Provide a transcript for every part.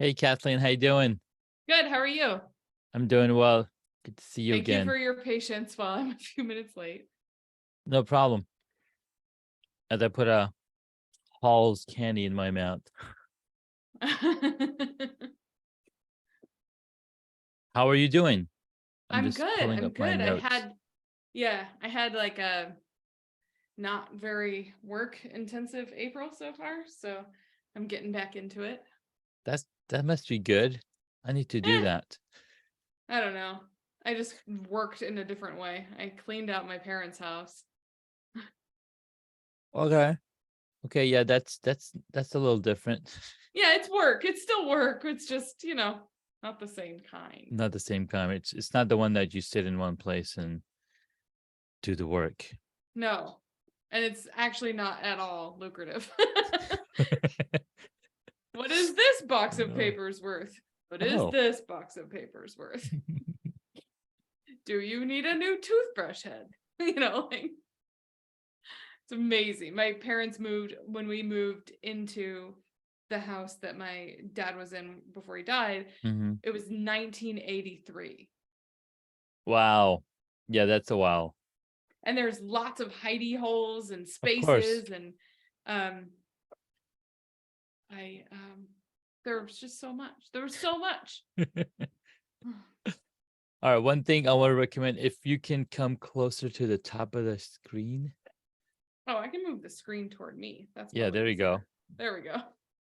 Hey, Kathleen, how you doing? Good. How are you? I'm doing well. Good to see you Thank you again. for your patience while I'm a few minutes late. No problem. As I put a Hall's candy in my mouth. How are you doing? I'm I'm just good. pulling I'm up my good. I notes. had, I had like a not very work intensive April so far, so I'm getting back into it. That must be good. I need to do Eh, that. I don't know. I just worked in a different way. I cleaned out my parents' house. Okay. Okay, yeah, that's a little different. Yeah, it's work. It's still work. It's just, not the same kind. Not the same kind. It's not the one that you sit in one place and do the work. No. And it's actually not at all lucrative. What is this box of Oh. papers worth? What is Oh. this box of papers worth? Do you need a new toothbrush head? Like it's amazing. My parents moved when we moved into the house that my dad was in before he died. hmm It was 1983. Wow. Yeah, that's a while. And there's lots of hidey holes and Of course. spaces and um I there was just so much. There was so much. All right, one thing I want to recommend, if you can come closer to the top of the screen. Oh, I can move the screen toward me. That's Yeah, probably there you go. easier. There we go.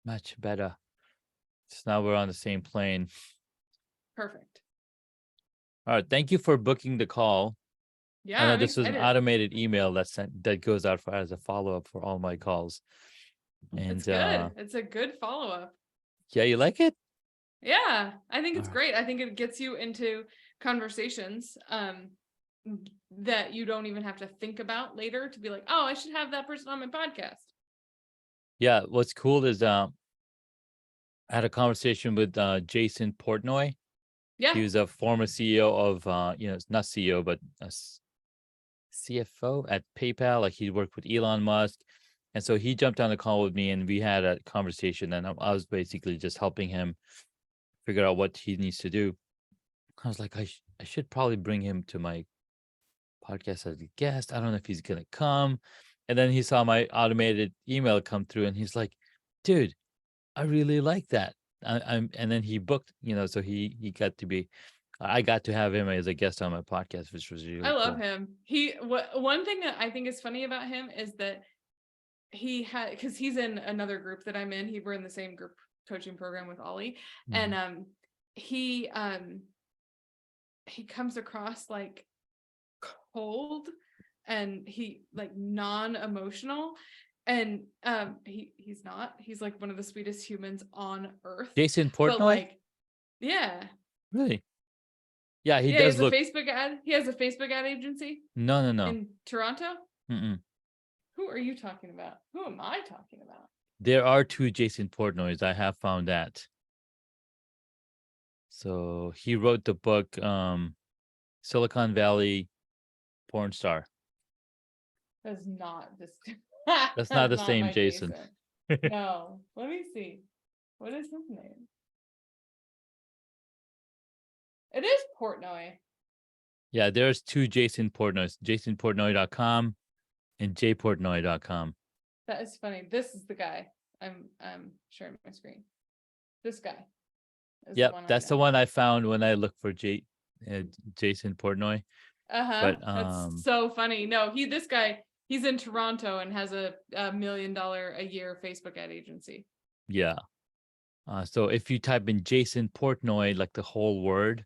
Much better. So now we're on the same plane. Perfect. All right, thank you for booking the call. I Yeah, know I'm this is an excited. automated email that goes out as a follow-up for all my calls. It's And good. It's a good follow-up. yeah, you like it? Yeah, I think All it's right. great. I think it gets you into conversations that you don't even have to think about later to be like, oh, I should have that person on my podcast. Yeah, what's cool is I had a conversation with Jason Portnoy. Yeah. He was a former CEO of it's not CEO, but CFO at PayPal. Like he worked with Elon Musk. And so he jumped on the call with me and we had a conversation. And I was basically just helping him figure out what he needs to do. I was like, I should probably bring him to my podcast as a guest. I don't know if he's going to come. And then he saw my automated email come through and he's like, dude, I really like that. And then he booked, so he got to be, I got to have him as a guest on my podcast, which was I really love cool. him. One thing that I think is funny about him is that he had, because he's in another group that I'm in. We're in the same group coaching program with Ollie. And Mhm. he he comes across like cold and he like non-emotional, and he's not. He's like one of the sweetest humans on earth. Jason But Portnoy? like, yeah. Really? Yeah, he Yeah, does look. he has a Facebook ad agency No, no, no. in Toronto. Mm-mm. Who are you talking about? Who am I talking about? There are two Jason Portnoys. I have found that. So he wrote the book, Silicon Valley Porn Star. That's not this. That's not That's the not same my Jason. Jason. No. Let me see. What is his name? It is Portnoy. Yeah, there's two Jason Portnoys, jasonportnoy.com and jportnoy.com. That is funny. This is the guy. I'm sharing my screen. This guy is the Yep, one right that's the now. one I found when I looked for Jason Portnoy. Uh-huh. But That's so funny. No, this guy, he's in Toronto and has a $1 million a year Facebook ad agency. yeah. So if you type in Jason Portnoy, like the whole word,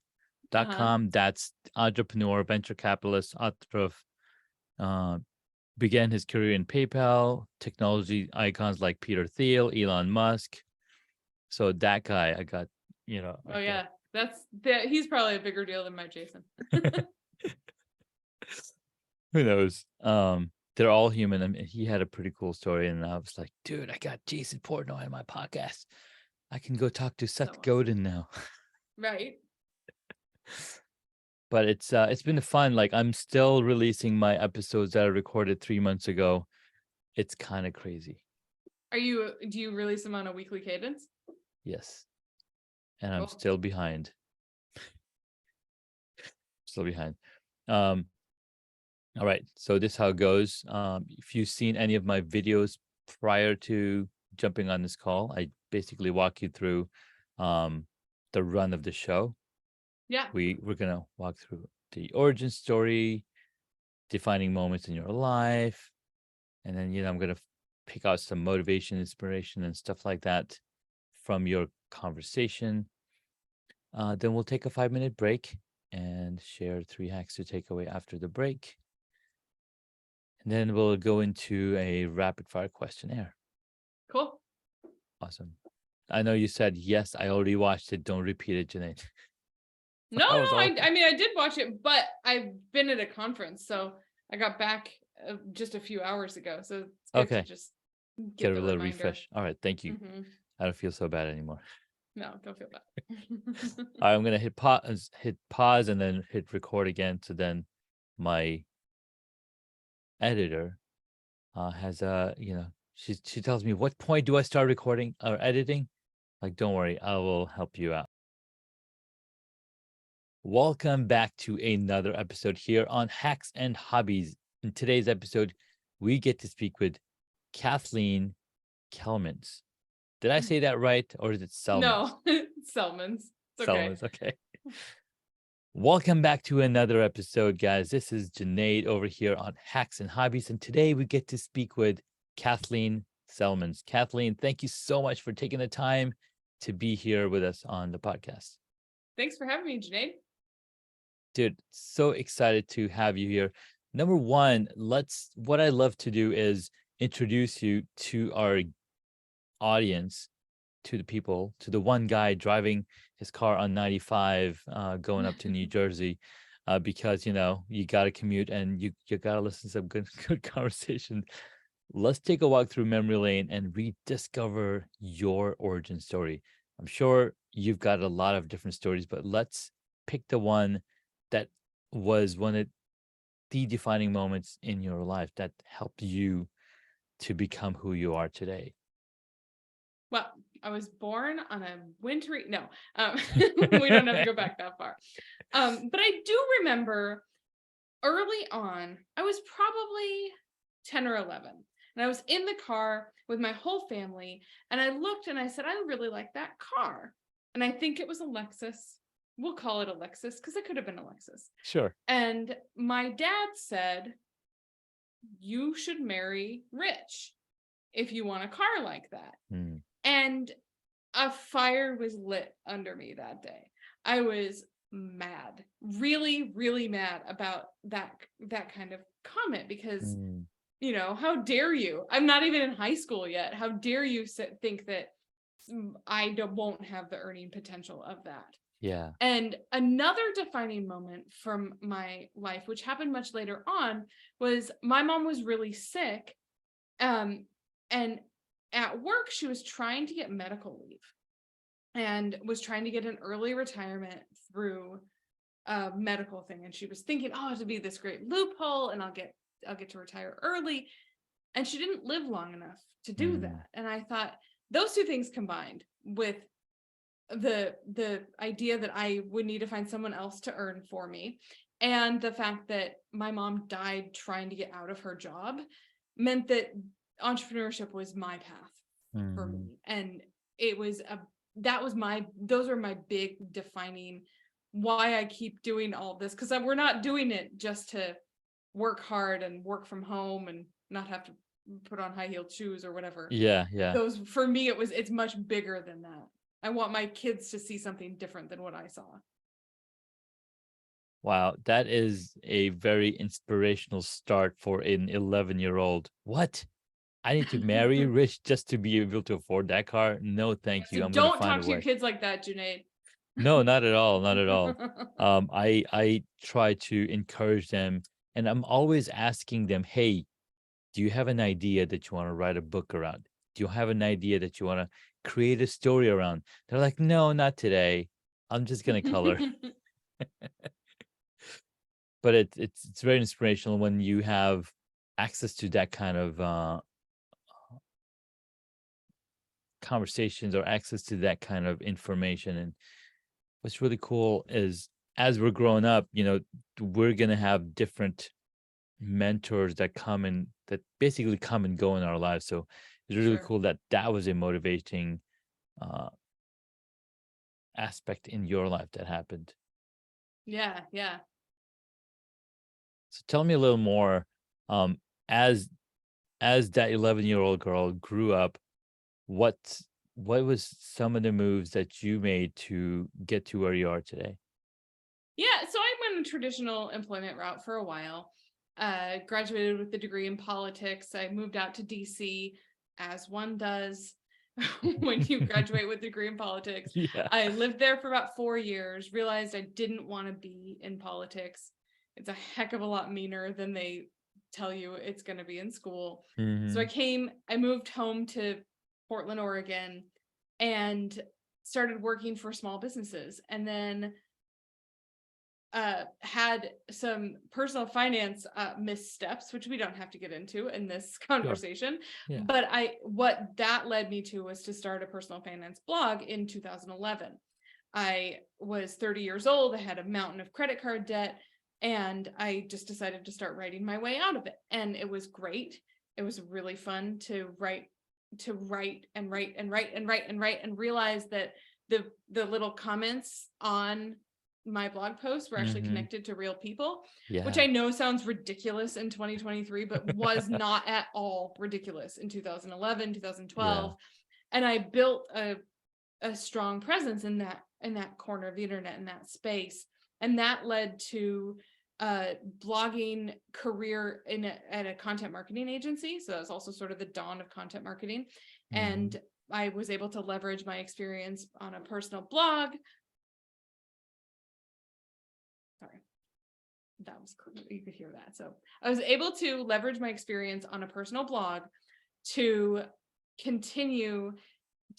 Uh-huh. .com, that's entrepreneur, venture capitalist, author of began his career in PayPal, technology icons like Peter Thiel, Elon Musk. So that guy, I got, Oh I got. yeah. He's probably a bigger deal than my Jason. Who knows? They're all human. I mean, he had a pretty cool story, and I was like, dude, I got Jason Portnoy on my podcast. I can go talk to So Seth awesome. Godin now. Right. But it's been fun. Like I'm still releasing my episodes that I recorded 3 months ago. It's kind of crazy. Do you release them on a weekly cadence? Yes. and I'm Cool. still behind. Still behind. Um, all right. So this is how it goes. If you've seen any of my videos prior to jumping on this call, I basically walk you through the run of the show. Yeah. We're gonna walk through the origin story, defining moments in your life, and then I'm gonna pick out some motivation, inspiration, and stuff like that from your conversation. Then we'll take a 5-minute break and share 3 hacks to take away after the break. And then we'll go into a rapid fire questionnaire. Cool. Awesome. I know you said yes, I already watched it. Don't repeat it, Janae. No, I was all- I mean, I did watch it, but I've been at a conference, so I got back just a few hours ago. So it's good Okay. to just Get get a the little reminder. refresh. All right, thank you. Mhm. I don't feel so bad anymore. No, don't feel bad. All right, I'm gonna hit pause and then hit record again. So then my editor has she tells me, what point do I start recording or editing? Like, don't worry, I will help you out. Welcome back to another episode here on Hacks and Hobbies. In today's episode, we get to speak with Kathleen Celmins. Did I say that right, or is it Celmins? No, Celmins. It's okay. Celmins, okay. Welcome back to another episode, guys. This is Junaid over here on Hacks and Hobbies, and today we get to speak with Kathleen Celmins. Kathleen, thank you so much for taking the time to be here with us on the podcast. Thanks for having me, Junaid. Dude, so excited to have you here. Number one, what I love to do is introduce you to our audience, to the people, to the one guy driving his car on 95 going up to New Jersey, because you got to commute and you got to listen to some good conversation. Let's take a walk through memory lane and rediscover your origin story. I'm sure you've got a lot of different stories, but let's pick the one that was one of the defining moments in your life that helped you to become who you are today. Well, I was born on a wintry, no, we don't have to go back that far. But I do remember early on, I was probably 10 or 11, and I was in the car with my whole family, and I looked and I said, I really like that car. And I think it was a Lexus. We'll call it a Lexus because it could have been a Lexus. Sure. And my dad said, you should marry rich if you want a car like that. Mm. And a fire was lit under me that day. I was mad, really, really mad about that kind of comment because, how dare you? I'm not even in high school yet. How dare you think that I won't have the earning potential of that? Yeah. And another defining moment from my life, which happened much later on, was my mom was really sick. And at work, she was trying to get medical leave and was trying to get an early retirement through a medical thing. And she was thinking, oh, it'll be this great loophole and I'll get to retire early. And she didn't live long enough to do that. And I thought those two things combined with the idea that I would need to find someone else to earn for me, and the fact that my mom died trying to get out of her job, meant that entrepreneurship was my path for me. And it was those were my big defining why I keep doing all this, because we're not doing it just to work hard and work from home and not have to put on high-heeled shoes or whatever. Yeah. Those, for me, it's much bigger than that. I want my kids to see something different than what I saw. Wow, that is a very inspirational start for an 11-year-old. What? I need to marry rich just to be able to afford that car? No, thank you. So I'm gonna don't find talk a to your way. kids like that, Junaid. No, not at all. Not at all. I try to encourage them, and I'm always asking them, hey, do you have an idea that you want to write a book around? Do you have an idea that you want to create a story around? They're like, no, not today. I'm just gonna color. But it's very inspirational when you have access to that kind of conversations or access to that kind of information. And what's really cool is as we're growing up, we're going to have different mentors that basically come and go in our lives. So it's really Sure. cool that was a motivating uh, aspect in your life that happened. Yeah. Yeah. So tell me a little more, um, as that 11-year-old girl grew up, what what was some of the moves that you made to get to where you are today? Yeah. So I went a traditional employment route for a while. Graduated with a degree in politics. I moved out to DC, as one does when you graduate with a degree in politics. Yeah. I lived there for about 4 years, realized I didn't want to be in politics. It's a heck of a lot meaner than they tell you it's going to be in school. So Hmm. I moved home to Portland, Oregon, and started working for small businesses. And then had some personal finance missteps, which we don't have to get into in this Sure. conversation. Yeah. But what that led me to was to start a personal finance blog in 2011. I was 30 years old. I had a mountain of credit card debt, and I just decided to start writing my way out of it. And it was great. It was really fun to write and write and write and write and write and realize that the little comments on my blog posts were actually Hmm. connected to real people, which Yeah. I know sounds ridiculous in 2023, but was not at all ridiculous in 2011, Yeah. 2012. And I built a strong presence in that corner of the internet, in that space. And that led to a blogging career at a content marketing agency. So that was also sort of the dawn of content marketing. Hmm. And I was able to leverage my experience on a personal blog. Sorry, that was cool. You could hear that. So I was able to leverage my experience on a personal blog to continue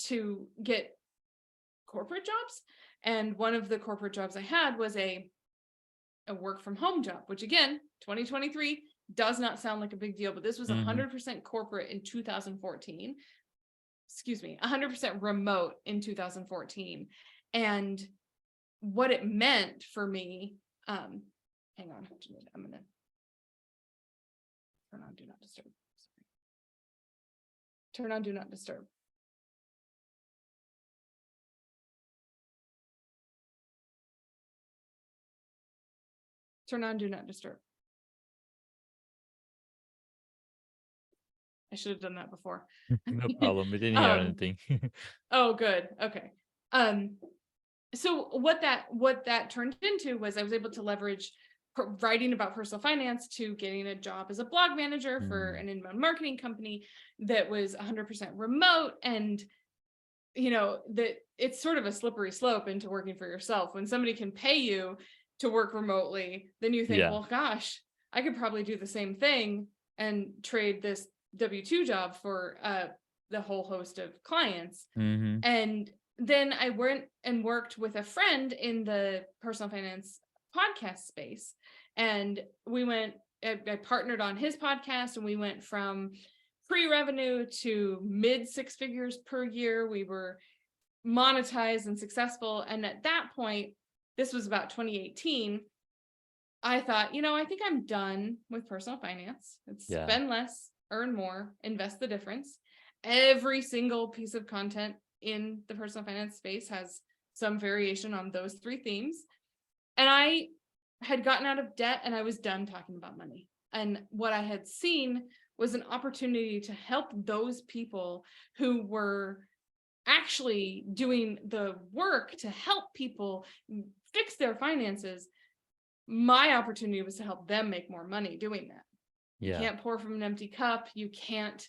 to get corporate jobs. And one of the corporate jobs I had was a work from home job, which again, 2023 does not sound like a big deal, but this was Hmm. 100% corporate in 2014. Excuse me, 100% remote in 2014. And what it meant for me, hang on, I'm gonna turn on do not disturb. Sorry. Turn on do not disturb. Turn on do not disturb. I should have done that before. No problem. We didn't hear um, anything. oh, good. Okay. So what that turned into was I was able to leverage writing about personal finance to getting a job as a blog manager for Mm. an inbound marketing company that was 100% remote. And that it's sort of a slippery slope into working for yourself. When somebody can pay you to work remotely, then you think, Yeah. well, gosh, I could probably do the same thing and trade this W-2 job for the whole host of clients. Hmm. And then I went and worked with a friend in the personal finance podcast space. And I partnered on his podcast, and we went from pre-revenue to mid 6 figures per year. We were monetized and successful. And at that point, this was about 2018. I thought, I think I'm done with personal finance. It's Yeah. spend less, earn more, invest the difference. Every single piece of content in the personal finance space has some variation on those three themes. And I had gotten out of debt, and I was done talking about money. And what I had seen was an opportunity to help those people who were actually doing the work to help people fix their finances. My opportunity was to help them make more money doing that. You Yeah. can't pour from an empty cup. You can't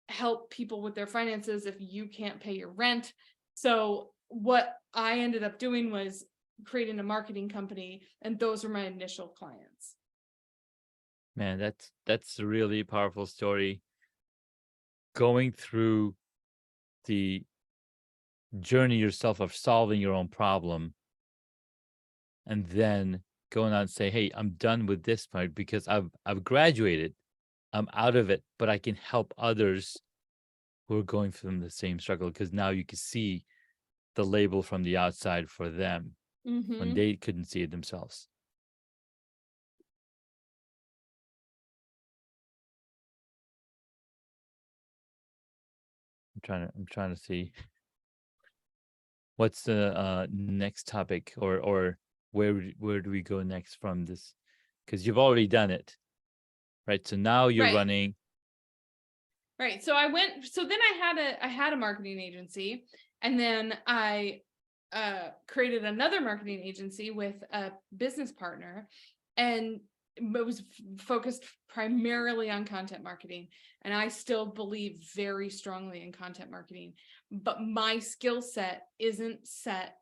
help people with their finances if you can't pay your rent. So what I ended up doing was creating a marketing company, and those were my initial clients. Man, that's a really powerful story. Going through the journey yourself of solving your own problem, and then going on and say, "Hey, I'm done with this part because I've graduated. I'm out of it, but I can help others who are going through the same struggle, because now you can see the label from the outside for them when they couldn't see it themselves. I'm trying to see what's the next topic, or where do we go next from this? Because you've already done it, right? So now you're Right. running. Right. So then I had a marketing agency, and then I created another marketing agency with a business partner, and it was focused primarily on content marketing. And I still believe very strongly in content marketing, but my skill set isn't set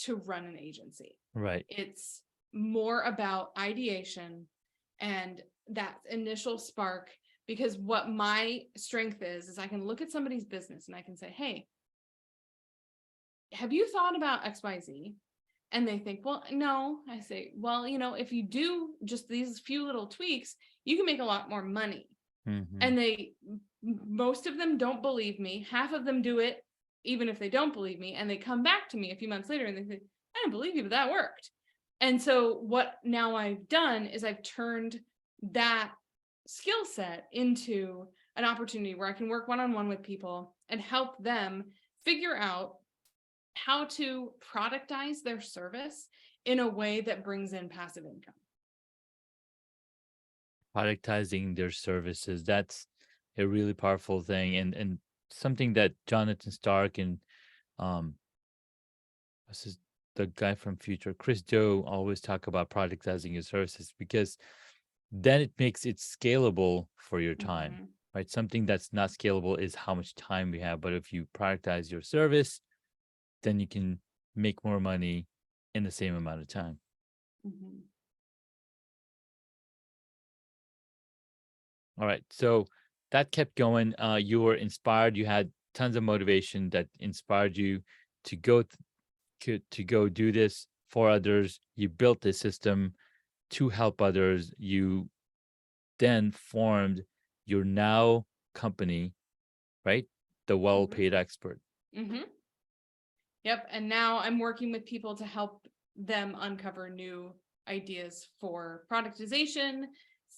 to run an agency. Right. It's more about ideation and that initial spark, because what my strength is I can look at somebody's business and I can say, hey, have you thought about XYZ? And they think, well, no. I say, well, if you do just these few little tweaks, you can make a lot more money. And most of them don't believe me. Half of them do it, even if they don't believe me. And they come back to me a few months later and they say, I don't believe you, but that worked. And so what now I've done is I've turned that skill set into an opportunity where I can work one-on-one with people and help them figure out how to productize their service in a way that brings in passive income. Productizing their services, that's a really powerful thing, and something that Jonathan Stark and this is the guy from Future, Chris Joe, always talk about productizing your services, because then it makes it scalable for your time, right? Something that's not scalable is how much time we have, but if you productize your service, then you can make more money in the same amount of time. All right, so that kept going. You were inspired. You had tons of motivation that inspired you to go to go do this for others. You built this system to help others. You then formed your now company, right? The Well-Paid Expert. Yep. And now I'm working with people to help them uncover new ideas for productization,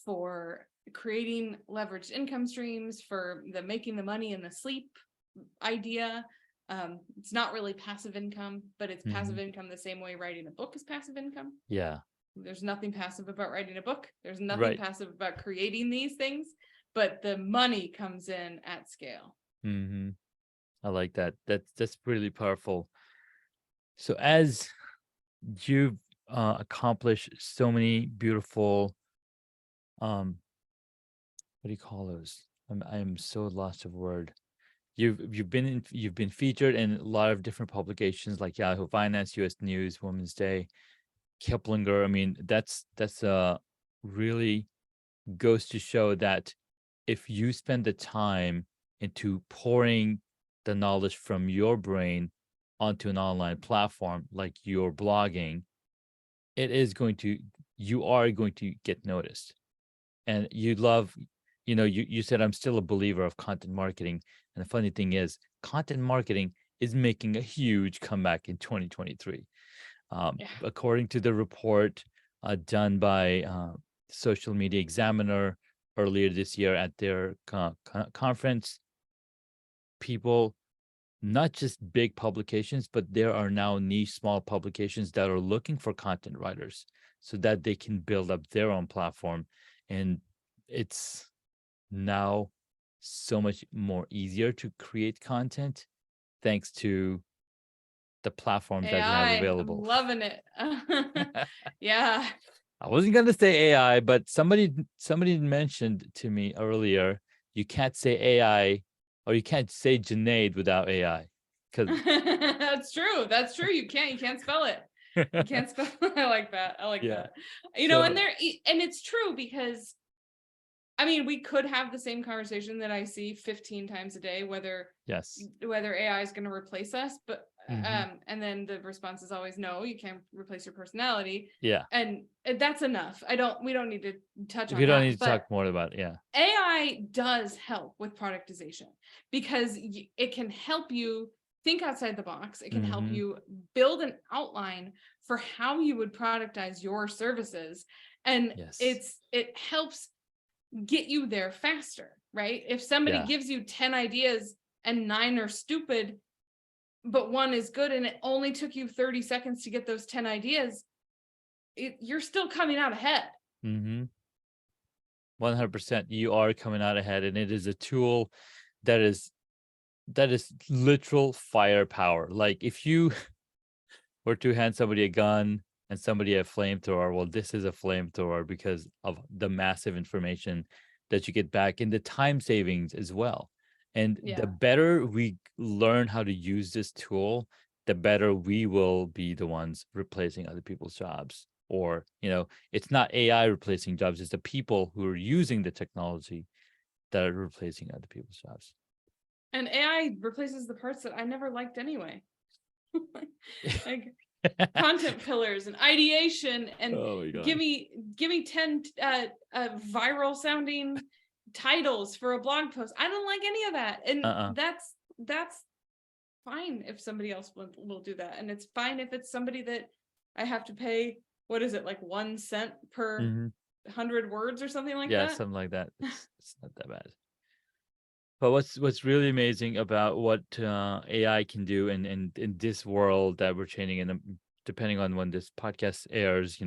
for creating leveraged income streams, for the making the money in the sleep idea. It's not really passive income, but it's passive income the same way writing a book is passive income. Yeah. There's nothing passive about writing a book. There's nothing passive about creating these things, but the money comes in at scale. I like that. That's really powerful. So as you've accomplished so many beautiful, what do you call those? I'm so lost of word. You've been featured in a lot of different publications like Yahoo Finance, U.S. News, Women's Day, Kiplinger. I mean, that's really goes to show that if you spend the time into pouring the knowledge from your brain onto an online platform like your blogging, you are going to get noticed. And you said, I'm still a believer of content marketing. And the funny thing is, content marketing is making a huge comeback in 2023. According to the report done by Social Media Examiner earlier this year at their conference, people, not just big publications, but there are now niche small publications that are looking for content writers so that they can build up their own platform. And it's now so much more easier to create content thanks to the platforms that you have available. I'm loving it. Yeah. I wasn't going to say AI, but somebody mentioned to me earlier, you can't say AI or you can't say Junaid without AI. That's true. That's true. You can't spell it. You can't spell. I like that. I like that. And it's true, because I mean, we could have the same conversation that I see 15 times a day, whether Yes. AI is going to replace us, but Mhm. and then the response is always no, you can't replace your personality. Yeah. And that's enough. We don't need to touch We on don't that. need to But talk more about it. Yeah. AI does help with productization because it can help you think outside the box. It can help Mhm. you build an outline for how you would productize your services. And Yes. it helps get you there faster, right? If somebody Yeah. gives you 10 ideas and 9 are stupid, but 1 is good and it only took you 30 seconds to get those 10 ideas, you're still coming out ahead. Mhm. 100%. You are coming out ahead, and it is a tool that is literal firepower. Like if you were to hand somebody a gun and somebody a flamethrower, well, this is a flamethrower because of the massive information that you get back and the time savings as well. And the Yeah. better we learn how to use this tool, the better we will be the ones replacing other people's jobs. Or, it's not AI replacing jobs, it's the people who are using the technology that are replacing other people's jobs. And AI replaces the parts that I never liked anyway. Like content pillars and ideation and Oh my give God. me 10 viral sounding titles for a blog post. I don't like any of that. And Uh-uh. that's fine if somebody else will do that. And it's fine if it's somebody that I have to pay, what is it, like 1 cent per Hmm. 100 words or something like Yeah, that. something like that. It's not that bad. But what's really amazing about what AI can do in this world that we're changing in, depending on when this podcast airs,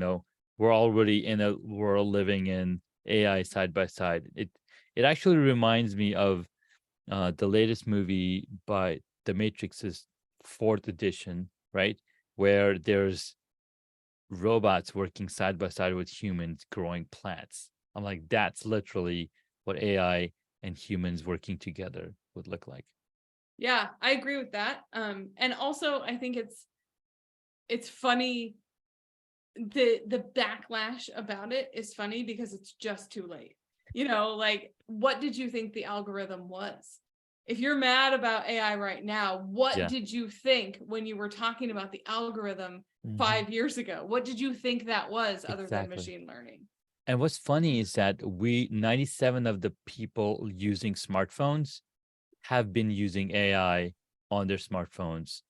we're already in a world living in AI side by side. It actually reminds me of the latest movie by The Matrix's fourth edition, right? Where there's robots working side by side with humans growing plants. I'm like, that's literally what AI and humans working together would look like. Yeah, I agree with that. And also I think it's funny, the backlash about it is funny because it's just too late. Like, what did you think the algorithm was? If you're mad about AI right now, what Yeah. did you think when you were talking about the algorithm Mhm. 5 years ago? What did you think that was other than Exactly. machine learning? And what's funny is that 97 of the people using smartphones have been using AI on their smartphones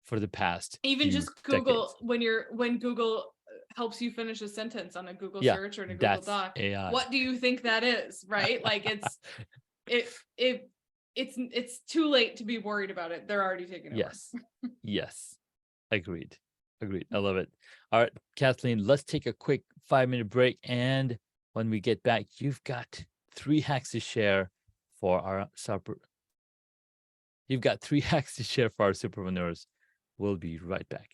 for the past Even few just Google, decades. when Google helps you finish a sentence on a Google Yeah, search or in a Google that's Doc, AI. what do you think that is, right? Like it it it's too late to be worried about it. They're already taking over. Yes. Yes. Agreed. Agreed. I love it. All right, Kathleen, let's take a quick 5-minute break. And when we get back, you've got 3 hacks to share for our super. You've got 3 hacks to share for our superpreneurs. We'll be right back.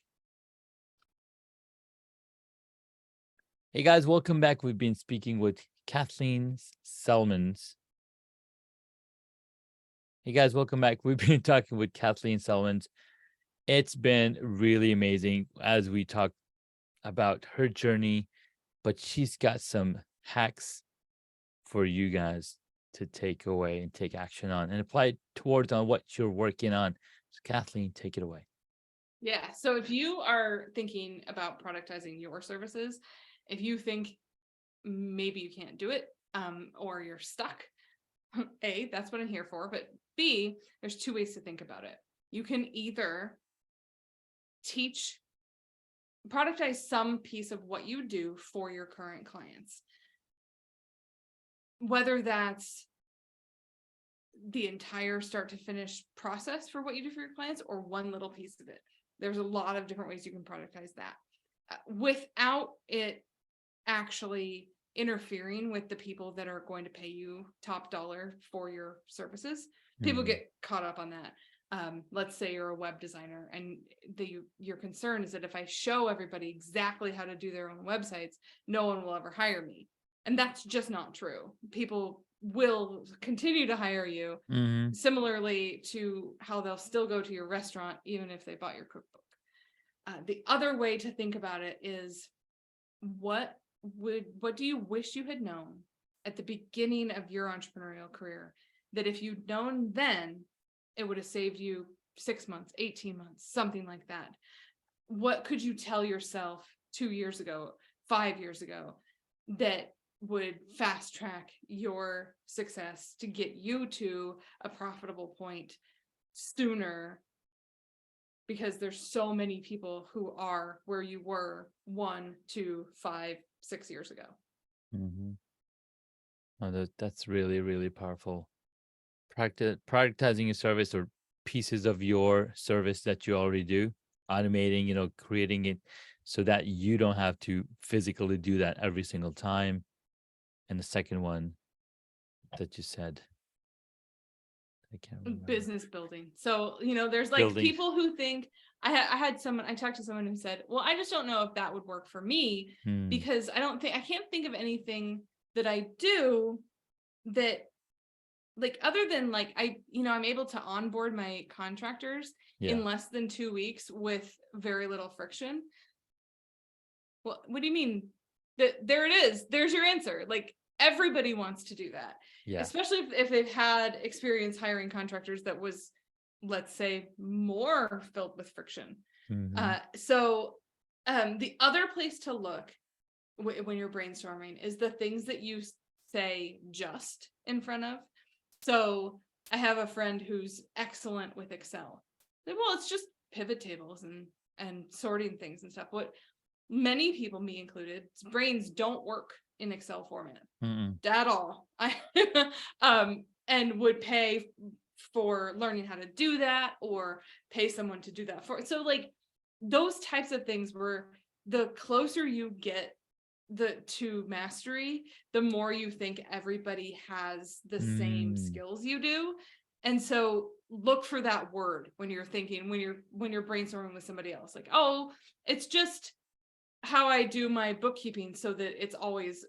Hey guys, welcome back. We've been speaking with Kathleen Celmins. Hey guys, welcome back. We've been talking with Kathleen Celmins. It's been really amazing as we talk about her journey, but she's got some hacks for you guys to take away and take action on and apply towards on what you're working on. So Kathleen, take it away. Yeah. So if you are thinking about productizing your services, if you think maybe you can't do it, or you're stuck, A, that's what I'm here for. But B, there's 2 ways to think about it. You can either productize some piece of what you do for your current clients, whether that's the entire start to finish process for what you do for your clients or one little piece of it. There's a lot of different ways you can productize that without it actually interfering with the people that are going to pay you top dollar for your services. People get caught up on that. Let's say you're a web designer and your concern is that if I show everybody exactly how to do their own websites, no one will ever hire me. And that's just not true. People will continue to hire you, similarly to how they'll still go to your restaurant even if they bought your cookbook. The other way to think about it is, what do you wish you had known at the beginning of your entrepreneurial career that if you'd known then, it would have saved you 6 months, 18 months, something like that? What could you tell yourself 2 years ago, 5 years ago, that would fast track your success to get you to a profitable point sooner? Because there's so many people who are where you were 1, 2, 5, 6 years ago. Mm-hmm. Oh, that's really, really powerful. Productizing your service or pieces of your service that you already do, automating, creating it so that you don't have to physically do that every single time. And the second one that you said, I can't remember. Business building. So, there's like Building. people who think I talked to someone who said, well, I just don't know if that would work for me because I can't think of anything that I do that, like, other than like, I'm able to onboard my contractors in less than 2 weeks with very little friction. Well, what do you mean? There it is. There's your answer. Like, everybody wants to do that. Yeah. Especially if they've had experience hiring contractors that was, let's say, more filled with friction. Mm-hmm. So the other place to look when you're brainstorming is the things that you say just in front of. So I have a friend who's excellent with Excel. Well, it's just pivot tables and sorting things and stuff. What many people, me included, brains don't work in Excel format at all. And would pay for learning how to do that or pay someone to do that for. So like those types of things where the closer you get to mastery, the more you think everybody has the same skills you do. And so look for that word when you're thinking, when you're brainstorming with somebody else, like, oh, it's just how I do my bookkeeping so that it's always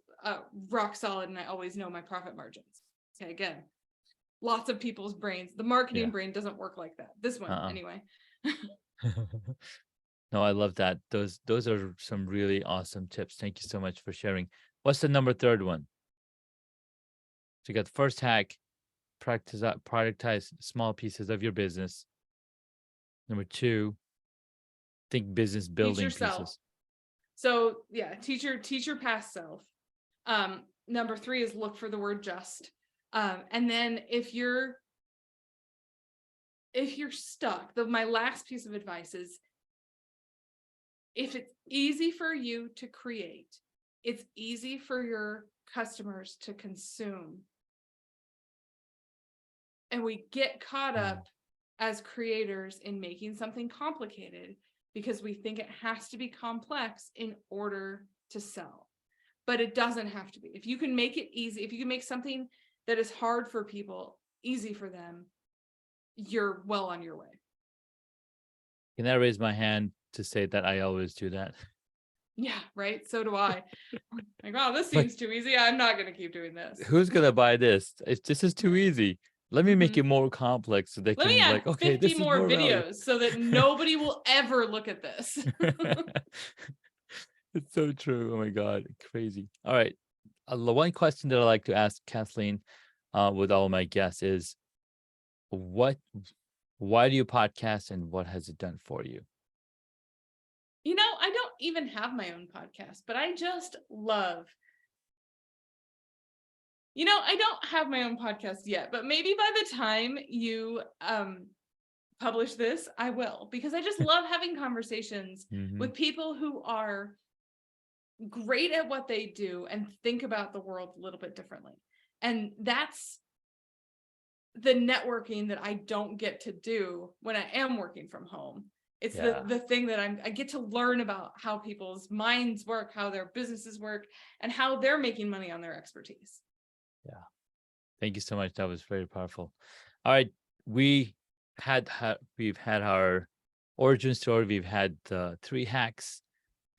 rock solid and I always know my profit margins. Okay, again, lots of people's brains, the marketing brain doesn't work like that. This one, anyway. No, I love that. Those are some really awesome tips. Thank you so much for sharing. What's the third one? So you got the first hack, productize small pieces of your business. Number 2, think business building pieces. So yeah, teach your past self. Number 3 is look for the word just. And then if you're stuck, my last piece of advice is, if it's easy for you to create, it's easy for your customers to consume. And we get caught up as creators in making something complicated because we think it has to be complex in order to sell. But it doesn't have to be. If you can make it easy, if you can make something that is hard for people easy for them, you're well on your way. Can I raise my hand to say that I always do that? Yeah, right. So do I. Like, wow, this seems too easy. I'm not going to keep doing this. Who's going to buy this? This is too easy. Let me make it more complex so they can Let me add like, okay, 50 this is more more videos so that nobody will ever look at this. It's so true. Oh my God, crazy. All right. The one question that I like to ask Kathleen with all my guests is, why do you podcast and what has it done for you? I don't even have my own podcast, but I just love, I don't have my own podcast yet, but maybe by the time you publish this, I will, because I just love having conversations with people who are great at what they do and think about the world a little bit differently. And that's the networking that I don't get to do when I am working from home. It's the thing that I get to learn about how people's minds work, how their businesses work, and how they're making money on their expertise. Yeah. Thank you so much. That was very powerful. All right. We've had our origin story. We've had the 3 hacks.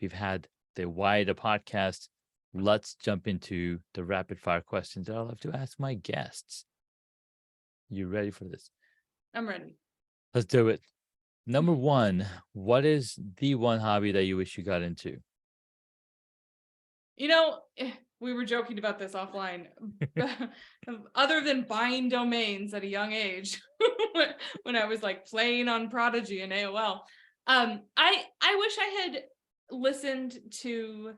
We've had the why the podcast. Let's jump into the rapid fire questions that I'll have to ask my guests. You ready for this? I'm ready. Let's do it. Number 1, what is the one hobby that you wish you got into? we were joking about this offline. Other than buying domains at a young age, when I was like playing on Prodigy and AOL, I wish I had listened to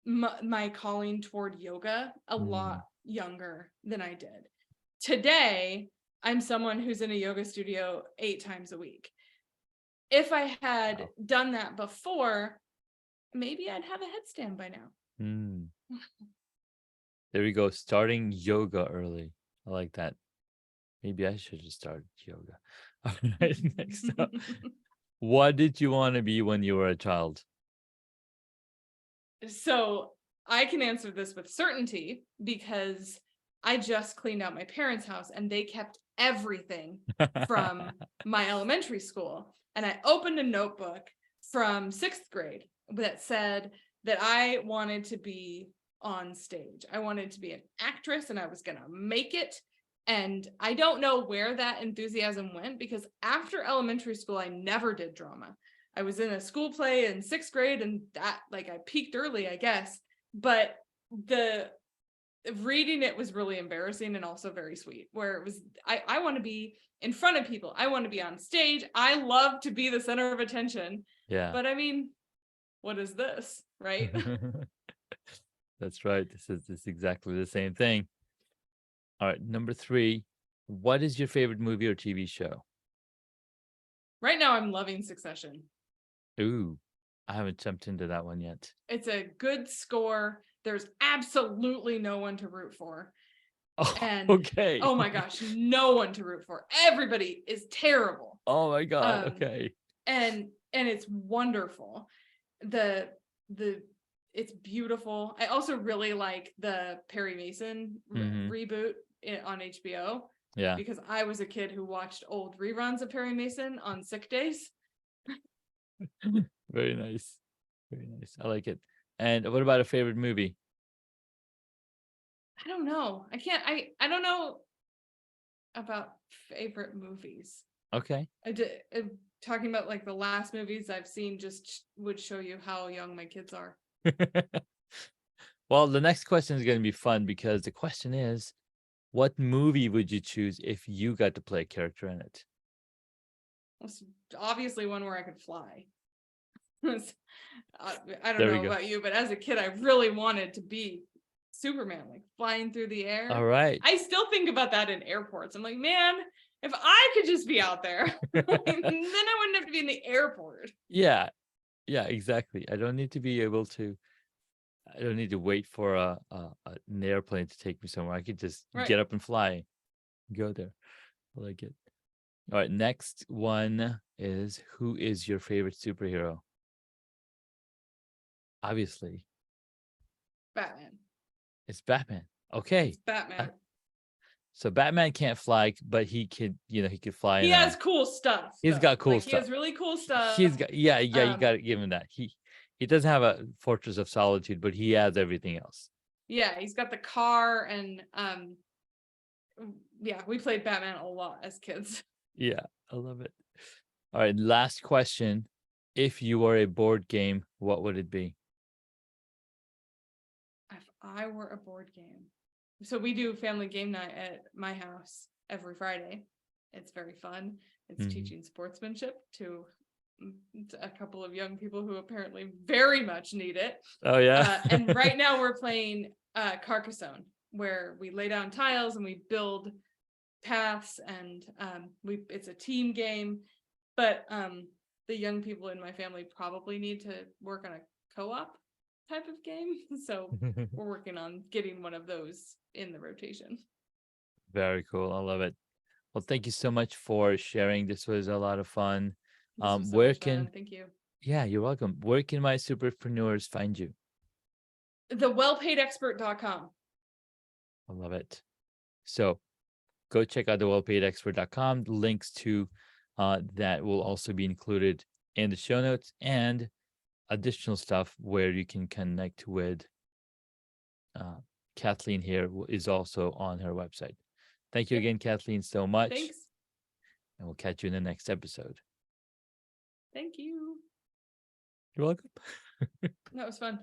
my calling toward yoga a lot younger than I did. Today, I'm someone who's in a yoga studio 8 times a week. If I had done that before, maybe I'd have a headstand by now. There we go. Starting yoga early. I like that. Maybe I should just start yoga. All right, next up. What did you want to be when you were a child? So I can answer this with certainty because I just cleaned out my parents' house and they kept everything from my elementary school. And I opened a notebook from 6th grade that said that I wanted to be on stage. I wanted to be an actress and I was going to make it. And I don't know where that enthusiasm went because after elementary school, I never did drama. I was in a school play in 6th grade and that, like, I peaked early, I guess. But the reading it was really embarrassing and also very sweet, where it was, I want to be in front of people. I want to be on stage. I love to be the center of attention. Yeah. But I mean, what is this, right? That's right. This is exactly the same thing. All right, number 3. What is your favorite movie or TV show? Right now, I'm loving Succession. Ooh, I haven't jumped into that one yet. It's a good score. There's absolutely no one to root for. Oh, And okay. oh my gosh, no one to root for. Everybody is terrible. Oh my God. Okay. And it's wonderful. It's beautiful. I also really like the Perry Mason reboot on HBO. Yeah. Because I was a kid who watched old reruns of Perry Mason on sick days. Very nice. Very nice. I like it. And what about a favorite movie? I don't know. I don't know about favorite movies. Okay. Talking about like the last movies I've seen just would show you how young my kids are. Well, the next question is going to be fun because the question is, what movie would you choose if you got to play a character in it? It's obviously one where I could fly. I don't There we know go. about you, but as a kid, I really wanted to be Superman, like flying through the air. All right. I still think about that in airports. I'm like, man, if I could just be out there, then I wouldn't have to be in the airport. Yeah. Yeah, exactly. I don't need to wait for an airplane to take me somewhere. I could just get up and fly, go there. I like it. All right, next one is, who is your favorite superhero? Obviously, Batman. it's Batman. Okay. It's Batman. So Batman can't fly, but he could fly. He has cool stuff. He's got cool stuff. He has really cool stuff. He's got, you got to give him that. He doesn't have a Fortress of Solitude, but he has everything else. Yeah, he's got the car and yeah, we played Batman a lot as kids. Yeah, I love it. All right, last question. If you were a board game, what would it be? If I were a board game. So we do family game night at my house every Friday. It's very fun. It's teaching sportsmanship to a couple of young people who apparently very much need it. Oh, yeah. And right now we're playing Carcassonne, where we lay down tiles and we build paths, and it's a team game. But the young people in my family probably need to work on a co-op type of game. So we're working on getting one of those in the rotation. Very cool. I love it. Well, thank you so much for sharing. This was a lot of fun. Thank you. Yeah, you're welcome. Where can my superpreneurs find you? thewellpaidexpert.com. I love it. So go check out thewellpaidexpert.com. Links to that will also be included in the show notes, and additional stuff where you can connect with Kathleen here is also on her website. Thank you again, Kathleen, so much. Thanks. And we'll catch you in the next episode. Thank you. You're welcome. That was fun.